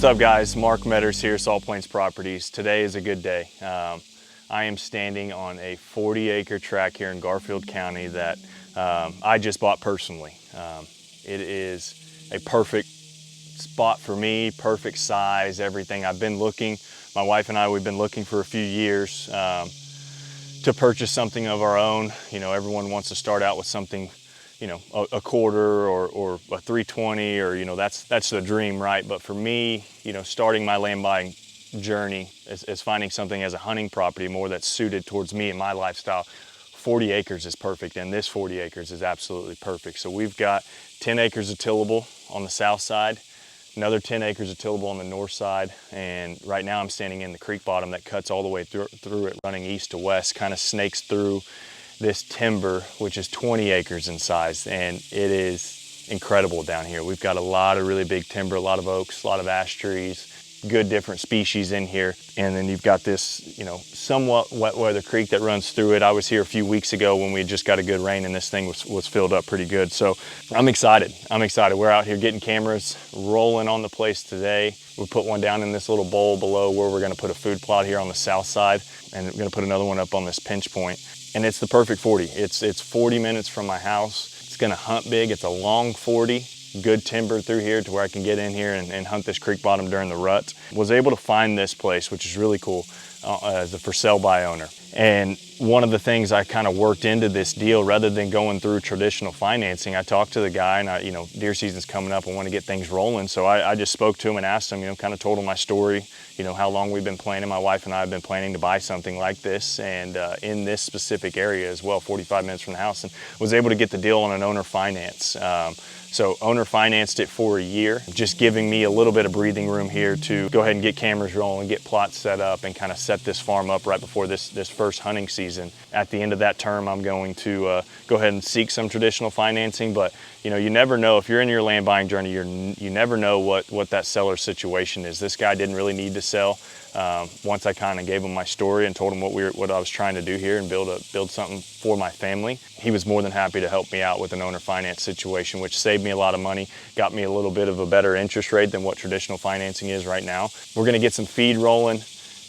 What's up guys, Mark Metters here, Salt Plains Properties. Today is a good day. I am standing on a 40-acre tract here in Garfield County that I just bought personally. It is a perfect spot for me, perfect size, everything. I've been looking, my wife and I, we've been looking for a few years to purchase something of our own. You know, everyone wants to start out with something, you know, a quarter or a 320, or, you know, that's the dream, right? But for me, you know, starting my land buying journey is finding something as a hunting property more that's suited towards me and my lifestyle. 40 acres is perfect, and this 40 acres is absolutely perfect. So we've got 10 acres of tillable on the south side, another 10 acres of tillable on the north side, and right now I'm standing in the creek bottom that cuts all the way through it, running east to west, kind of snakes through this timber, which is 20 acres in size, and it is incredible down here. We've got a lot of really big timber, a lot of oaks, a lot of ash trees, good different species in here. And then you've got this, you know, somewhat wet weather creek that runs through it. I was here a few weeks ago when we had just got a good rain, and this thing was filled up pretty good. So I'm excited. We're out here getting cameras rolling on the place today. We put one down in this little bowl below where we're gonna put a food plot here on the south side, and we're gonna put another one up on this pinch point. And it's the perfect 40. It's 40 minutes from my house. It's gonna hunt big. It's a long 40, good timber through here to where I can get in here and hunt this creek bottom during the rut. Was able to find this place, which is really cool, as a for sale by owner. And one of the things I kind of worked into this deal, rather than going through traditional financing, I talked to the guy, and you know, deer season's coming up, I want to get things rolling. So I just spoke to him and asked him, you know, kind of told him my story, you know, how long we've been planning. My wife and I have been planning to buy something like this, and in this specific area as well, 45 minutes from the house, and was able to get the deal on an owner finance. So owner financed it for a year, just giving me a little bit of breathing room here to go ahead and get cameras rolling, get plots set up, and kind of set this farm up right before this first hunting season. At the end of that term, I'm going to go ahead and seek some traditional financing, but you know, you never know. If you're in your land buying journey, you never know what that seller's situation is. This guy didn't really need to sell. Once I kind of gave him my story and told him what I was trying to do here and build something for my family, he was more than happy to help me out with an owner finance situation, which saved me a lot of money, got me a little bit of a better interest rate than what traditional financing is right now. We're gonna get some feed rolling,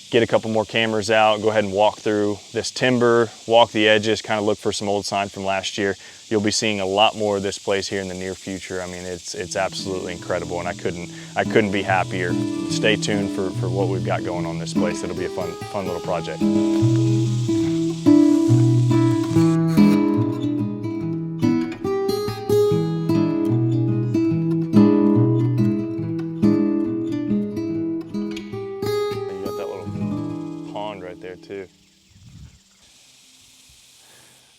get a couple more cameras out, go ahead and walk through this timber, walk the edges, kind of look for some old signs from last year. You'll be seeing a lot more of this place here in the near future. I mean, it's absolutely incredible, and I couldn't be happier. Stay tuned for what we've got going on this place. It'll be a fun little project. You got that little pond right there too.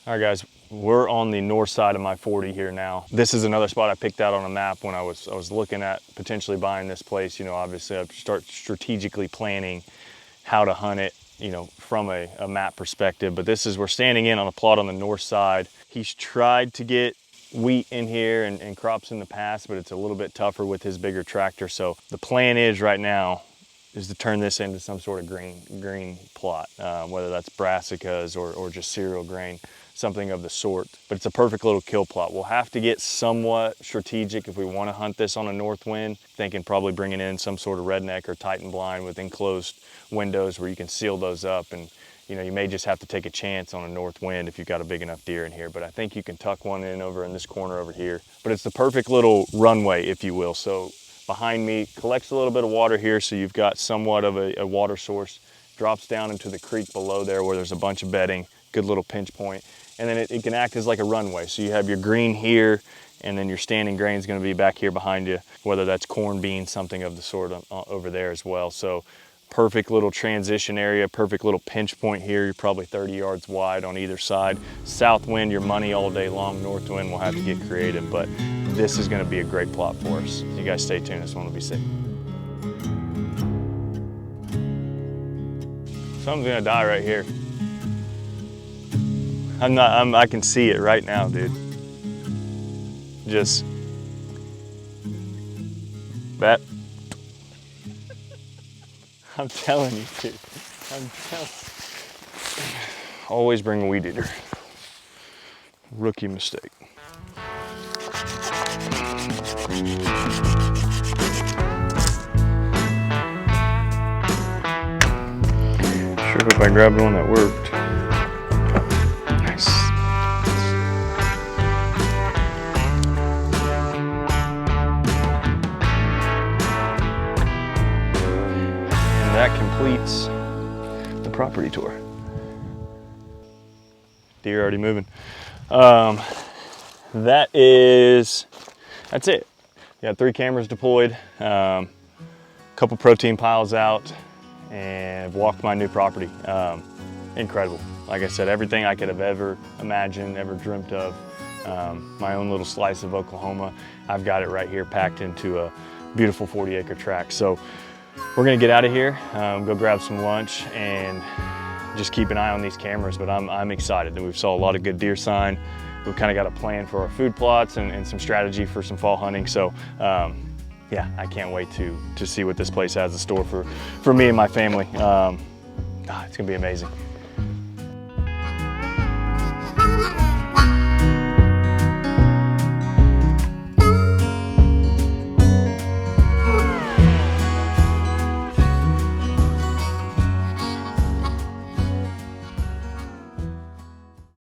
All right guys, we're on the north side of my 40 here now. This is another spot I picked out on a map when I was looking at potentially buying this place. You know, obviously I start strategically planning how to hunt it, you know, from a map perspective. But we're standing in on a plot on the north side. He's tried to get wheat in here and crops in the past, but it's a little bit tougher with his bigger tractor. So the plan is right now is to turn this into some sort of green plot, whether that's brassicas or just cereal grain, something of the sort. But it's a perfect little kill plot. We'll have to get somewhat strategic if we want to hunt this on a north wind, thinking probably bringing in some sort of redneck or Titan blind with enclosed windows where you can seal those up. And you know, you may just have to take a chance on a north wind if you've got a big enough deer in here. But I think you can tuck one in over in this corner over here. But it's the perfect little runway, if you will. So behind me collects a little bit of water here, so you've got somewhat of a water source, drops down into the creek below there where there's a bunch of bedding, good little pinch point. And then it can act as like a runway. So you have your green here, and then your standing grain is going to be back here behind you, whether that's corn, beans, something of the sort over there as well. So perfect little transition area, perfect little pinch point here. You're probably 30 yards wide on either side. South wind, your money all day long. North wind, we'll have to get creative, but this is going to be a great plot for us. You guys stay tuned. This one will be sick. Something's going to die right here. I can see it right now, dude. Just that. I'm telling you, dude. Always bring a weed eater. Rookie mistake. hope I grabbed one that worked. Nice. And that completes the property tour. Deer already moving. That's it. Got 3 cameras deployed, couple protein piles out, and walked my new property. Incredible. Like I said, everything I could have ever imagined, ever dreamt of. My own little slice of Oklahoma. I've got it right here packed into a beautiful 40-acre tract. So we're gonna get out of here, go grab some lunch, and just keep an eye on these cameras. But I'm excited. We've saw a lot of good deer sign. We've kind of got a plan for our food plots and some strategy for some fall hunting. So yeah, I can't wait to see what this place has in store for me and my family. It's gonna be amazing.